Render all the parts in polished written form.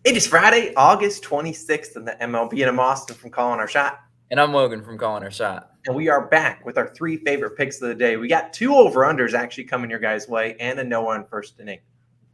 It is Friday, August 26th in the MLB, and I'm Austin from Calling Our Shot. And I'm Logan from Calling Our Shot. And we are back with our three favorite picks of the day. We got two over-unders actually coming your guys' way and a no-one first inning.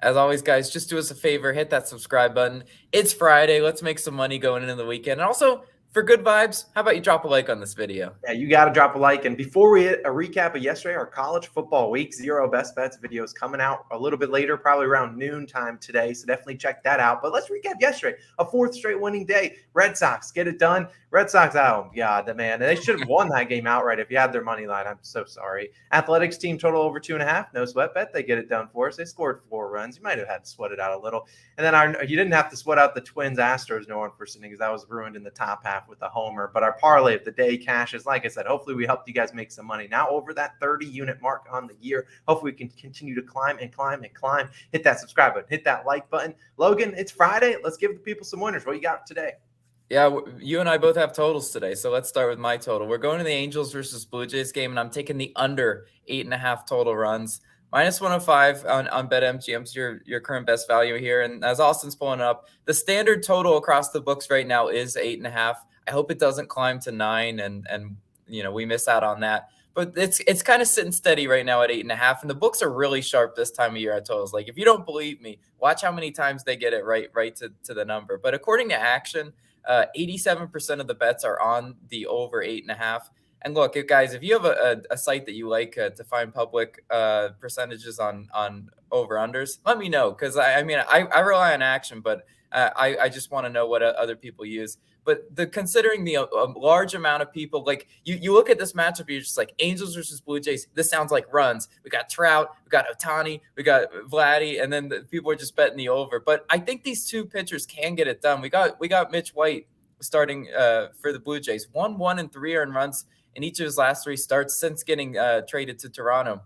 As always, guys, just do us a favor, hit that subscribe button. It's Friday. Let's make some money going into the weekend. And also, for good vibes, how about you drop a like on this video? Yeah, you got to drop a like. And before we hit a recap of yesterday, our college football week 0 best bets video is coming out a little bit later, probably around noon time today. So definitely check that out. But let's recap yesterday. A fourth straight winning day. Red Sox get it done. Red Sox, oh, God, man. They should have won that game outright if you had their money line. I'm so sorry. Athletics team total over 2.5. No sweat bet. They get it done for us. They scored 4 runs. You might have had to sweat it out a little. And then you didn't have to sweat out the Twins Astros no one first inning because that was ruined in the top half with the homer. But our parlay of the day cashes, like I said, hopefully we helped you guys make some money. Now over that 30-unit mark on the year. Hopefully we can continue to climb and climb and climb. Hit that subscribe button. Hit that like button. Logan, it's Friday. Let's give the people some winners. What you got today? Yeah, you and I both have totals today, so let's start with my total. We're going to the Angels versus Blue Jays game, and I'm taking the under 8.5 total runs. Minus 105 on BetMGM's your current best value here. And as Austin's pulling up, the standard total across the books right now is 8.5. I hope it doesn't climb to 9 and we miss out on that. But it's kind of sitting steady right now at 8.5. And the books are really sharp this time of year at totals. Like, if you don't believe me, watch how many times they get it right to the number. But according to Action, 87% of the bets are on the over 8.5. And look, guys, if you have a site that you like to find public percentages on over-unders, let me know. Because, I rely on Action, but I just want to know what other people use. But considering the large amount of people, like you look at this matchup, you're just like Angels versus Blue Jays. This sounds like runs. We got Trout, we got Ohtani, we got Vladdy, and then the people are just betting the over. But I think these two pitchers can get it done. We got Mitch White starting for the Blue Jays. 1 and 3 earned runs in each of his last 3 starts since getting traded to Toronto.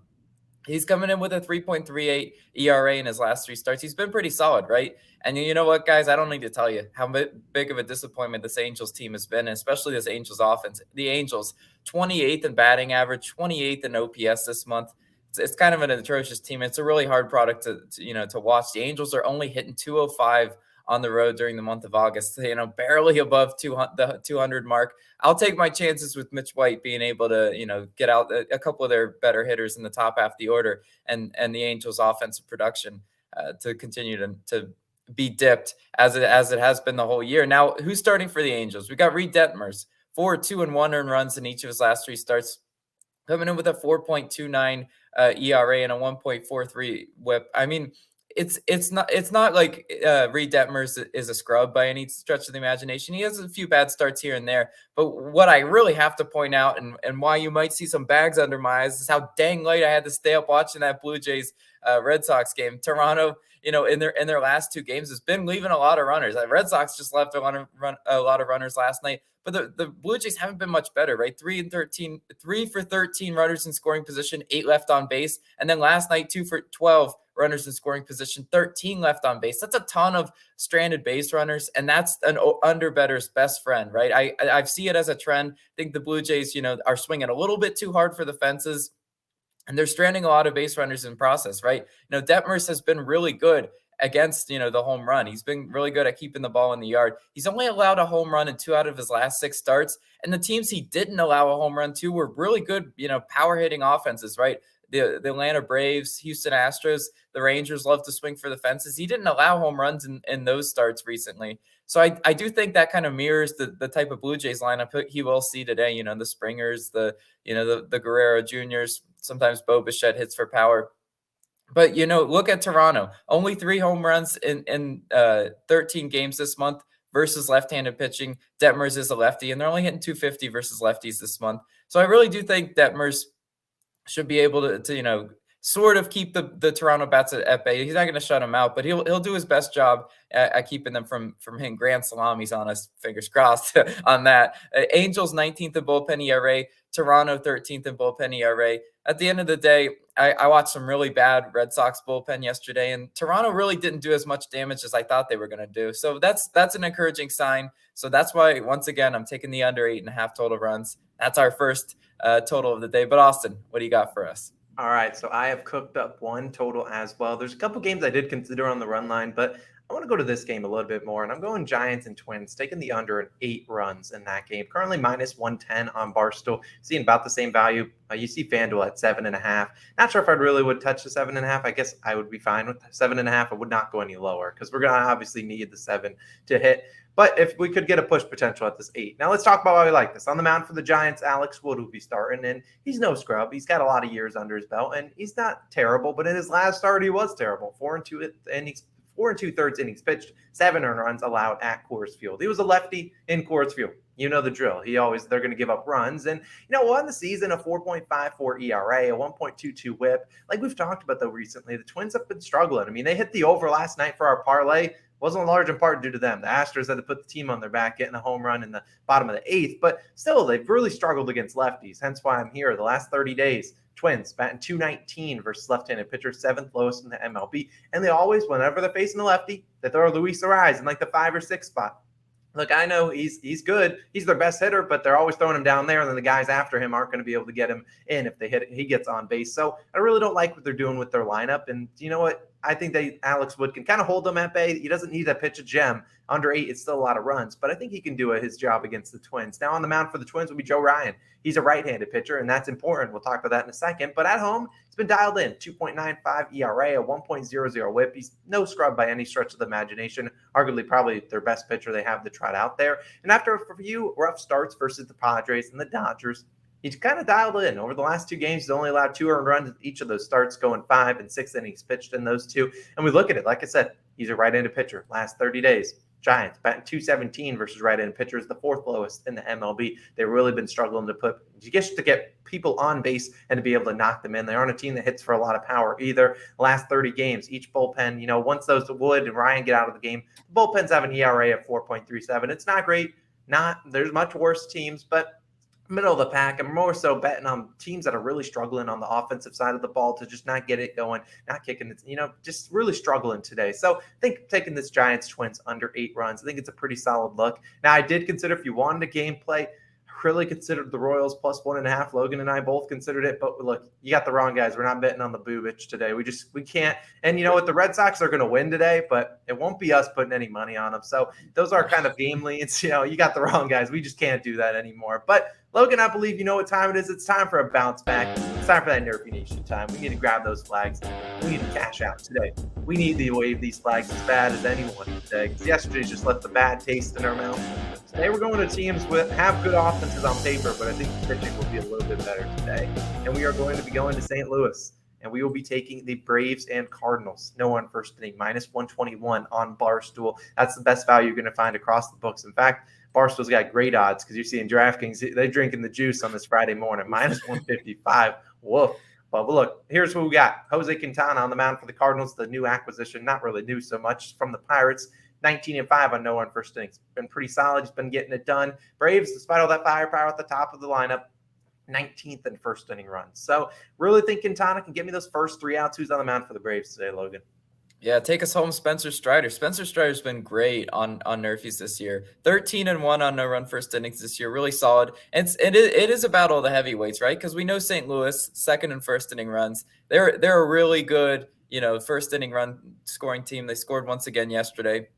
He's coming in with a 3.38 ERA in his last 3 starts. He's been pretty solid, right? And you know what, guys? I don't need to tell you how big of a disappointment this Angels team has been, especially this Angels offense. The Angels, 28th in batting average, 28th in OPS this month. It's kind of an atrocious team. It's a really hard product to watch. The Angels are only hitting 205 on the road during the month of August, barely above the 200 mark. I'll take my chances with Mitch White being able to, get out a couple of their better hitters in the top half of the order and the Angels offensive production to continue to be dipped as it has been the whole year. Now, who's starting for the Angels? We got Reed Detmers, 4, 2, and 1 earned runs in each of his last 3 starts, coming in with a 4.29 ERA and a 1.43 WHIP. I mean, it's not like Reed Detmers is a scrub by any stretch of the imagination. He has a few bad starts here and there, but what I really have to point out and why you might see some bags under my eyes is how dang late I had to stay up watching that Blue Jays Red Sox game. Toronto, in their last 2 games has been leaving a lot of runners. The Red Sox just left a lot of runners last night, but the Blue Jays haven't been much better, right? 3 for 13 runners in scoring position, 8 left on base, and then last night 2 for 12 runners in scoring position, 13 left on base. That's a ton of stranded base runners, and that's an under bettor's best friend, right? I see it as a trend. I think the Blue Jays, are swinging a little bit too hard for the fences, and they're stranding a lot of base runners in process, right? Detmers has been really good against, the home run. He's been really good at keeping the ball in the yard. He's only allowed a home run in 2 out of his last 6 starts, and the teams he didn't allow a home run to were really good, power hitting offenses, right? The Atlanta Braves, Houston Astros, the Rangers love to swing for the fences. He didn't allow home runs in those starts recently. So I do think that kind of mirrors the type of Blue Jays lineup he will see today. The Springers, the Guerrero Juniors, sometimes Bo Bichette hits for power. But, look at Toronto. Only 3 home runs in 13 games this month versus left-handed pitching. Detmers is a lefty, and they're only hitting 250 versus lefties this month. So I really do think Detmers should be able to sort of keep the Toronto bats at bay. He's not going to shut them out, but he'll do his best job at keeping them from hitting grand salamis on us. Fingers crossed on that. Angels 19th in bullpen ERA, Toronto 13th in bullpen ERA. At the end of the day, I watched some really bad Red Sox bullpen yesterday, and Toronto really didn't do as much damage as I thought they were going to do. So that's an encouraging sign. So that's why, once again, I'm taking the under 8.5 total runs. That's our first total of the day. But Austin, what do you got for us? All right, so I have cooked up one total as well. There's a couple games I did consider on the run line, but I want to go to this game a little bit more, and I'm going Giants and Twins, taking the under in 8 runs in that game. Currently minus 110 on Barstool, seeing about the same value. You see FanDuel at 7.5. Not sure if I really would touch the 7.5. I guess I would be fine with 7.5. I would not go any lower because we're going to obviously need the 7 to hit. But if we could get a push potential at this 8. Now let's talk about why we like this. On the mound for the Giants, Alex Wood will be starting, and he's no scrub. He's got a lot of years under his belt, and he's not terrible. But in his last start, he was terrible. 4 2/3 innings pitched, 7 earned runs allowed at Coors Field. He was a lefty in Coors Field. You know the drill. They're going to give up runs. And, on the season, a 4.54 ERA, a 1.22 whip. Like we've talked about, though, recently, the Twins have been struggling. I mean, they hit the over last night for our parlay. Wasn't large in part due to them. The Astros had to put the team on their back, getting a home run in the bottom of the 8th. But still, they've really struggled against lefties. Hence why I'm here. The last 30 days, Twins batting .219 versus left-handed pitchers, 7th lowest in the MLB. And they always, whenever they're facing a lefty, they throw Luis Ariz in like the 5 or 6 spot. Look, I know he's good. He's their best hitter, but they're always throwing him down there, and then the guys after him aren't going to be able to get him in if they hit it. He gets on base. So I really don't like what they're doing with their lineup. And you know what? I think Alex Wood can kind of hold them at bay. He doesn't need to pitch a gem. Under 8, it's still a lot of runs, but I think he can do his job against the Twins. Now on the mound for the Twins will be Joe Ryan. He's a right-handed pitcher, and that's important. We'll talk about that in a second. But at home, he's been dialed in. 2.95 ERA, a 1.00 whip. He's no scrub by any stretch of the imagination. Arguably probably their best pitcher they have to trot out there. And after a few rough starts versus the Padres and the Dodgers, he's kind of dialed in. Over the last 2 games, he's only allowed 2 earned runs each of those starts, going 5 and 6 innings pitched in those 2. And we look at it, like I said, he's a right-handed pitcher. Last 30 days, Giants batting .217 versus right-handed pitchers, the 4th lowest in the MLB. They've really been struggling to get people on base and to be able to knock them in. They aren't a team that hits for a lot of power either. Last 30 games, each bullpen, once those Wood and Ryan get out of the game, the bullpens have an ERA of 4.37. It's not great. There's much worse teams, but middle of the pack. I'm more so betting on teams that are really struggling on the offensive side of the ball to just not get it going, not kicking it, just really struggling today. So I think taking this Giants Twins under 8 runs, I think it's a pretty solid look. Now, I did consider, if you wanted a game play, really considered the Royals plus 1.5. Logan and I both considered it, but look, you got the wrong guys. We're not betting on the Bubich today. We can't. And you know what? The Red Sox are going to win today, but it won't be us putting any money on them. So those are kind of game leads. You got the wrong guys. We just can't do that anymore. But Logan, I believe you know what time it is. It's time for a bounce back. It's time for that NRFI Nation time. We need to grab those flags. We need to cash out today. We need to wave these flags as bad as anyone today, because yesterday's just left a bad taste in our mouth. Today we're going to teams with have good offenses on paper, but I think the pitching will be a little bit better today. And we are going to be going to St. Louis, and we will be taking the Braves and Cardinals. No one first inning, minus 121 on Barstool. That's the best value you're going to find across the books. In fact, Barstool's got great odds because you see in DraftKings, they're drinking the juice on this Friday morning, minus 155. Woof. But look, here's what we got. Jose Quintana on the mound for the Cardinals, the new acquisition, not really new so much, from the Pirates. 19-5 on no one first innings. Been pretty solid. He's been getting it done. Braves, despite all that firepower at the top of the lineup, 19th in first inning runs. So really think Quintana can get me those first 3 outs. Who's on the mound for the Braves today, Logan? Yeah, take us home, Spencer Strider. Spencer Strider's been great on NRFIs this year. 13-1 on no-run first innings this year. Really solid. And it is a battle of the heavyweights, right? Because we know St. Louis, second and first inning runs. They're a really good, first inning run scoring team. They scored once again yesterday.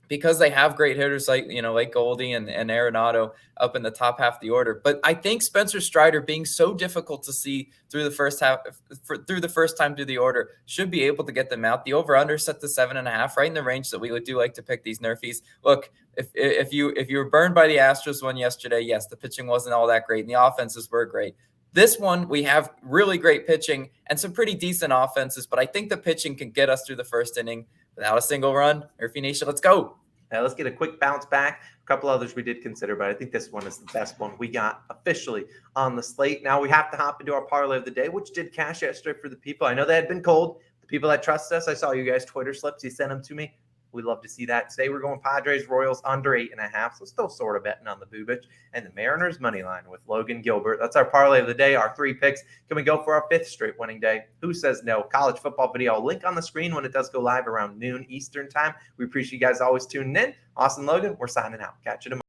Because they have great hitters like Goldie and Arenado up in the top half of the order. But I think Spencer Strider, being so difficult to see through the first time through the order, should be able to get them out. The over/under set to 7.5, right in the range that we would do like to pick these NRFIs. Look, if you were burned by the Astros one yesterday, yes, the pitching wasn't all that great and the offenses were great. This one, we have really great pitching and some pretty decent offenses, but I think the pitching can get us through the first inning without a single run. NRFI Nation, let's go. Let's get a quick bounce back. A couple others we did consider, but I think this one is the best one we got officially on the slate. Now we have to hop into our parlay of the day, which did cash yesterday for the people. I know they had been cold. The people that trust us, I saw you guys Twitter slips. You sent them to me. We'd love to see that. Today we're going Padres, Royals under 8.5. So still sort of betting on the Bubich and the Mariners money line with Logan Gilbert. That's our parlay of the day, our 3 picks. Can we go for our 5th straight winning day? Who says no? College football video. Link on the screen when it does go live around noon Eastern time. We appreciate you guys always tuning in. Austin, Logan, we're signing out. Catch you tomorrow.